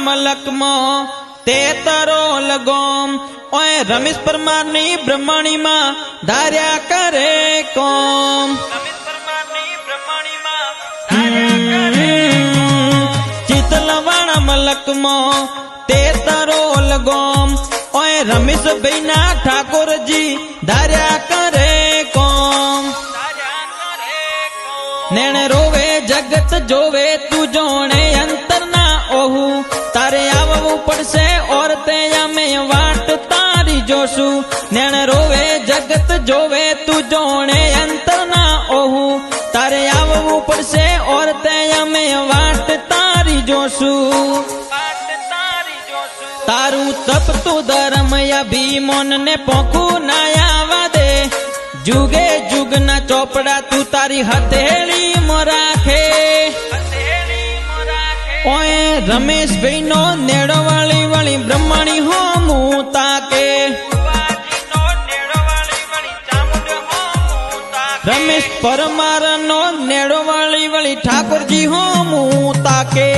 મલકમાં તે તરો લગોમ ઓય રમેશ પરમારની બ્રહ્મણીમાં ધાર્યા કરે કોમ ચિતલવાણા મલકમાં તે તરો લગોમ ઓય રમેશ ભાઈના ઠાકોરજી ધાર્યા કરે કોમ નેણ રોવે જગત જોવે તું જોણે અંતર ના ઓહુ તારે આવવું પડશે ઓર તે અમે વાટ તારી જોશું નેણ રોવે જગત જોવે તું જોણે અંતર ના ઓહુ તારે આવવું પડશે ઓર તે અમે વાટ તારી જોશું તારું તપતું ધર્મ અભિમન ને પોખું ના આવવા દે જુગે જુગના ચોપડા તું તારી હથેળી માં રાખે ઓય રમેશભાઈ નો નેડો વાળી વાળી બ્રહ્મણી હોમું તાકે રમેશ પરમાર નો નેડો વાળી વાળી ઠાકોરજી હોમું તાકે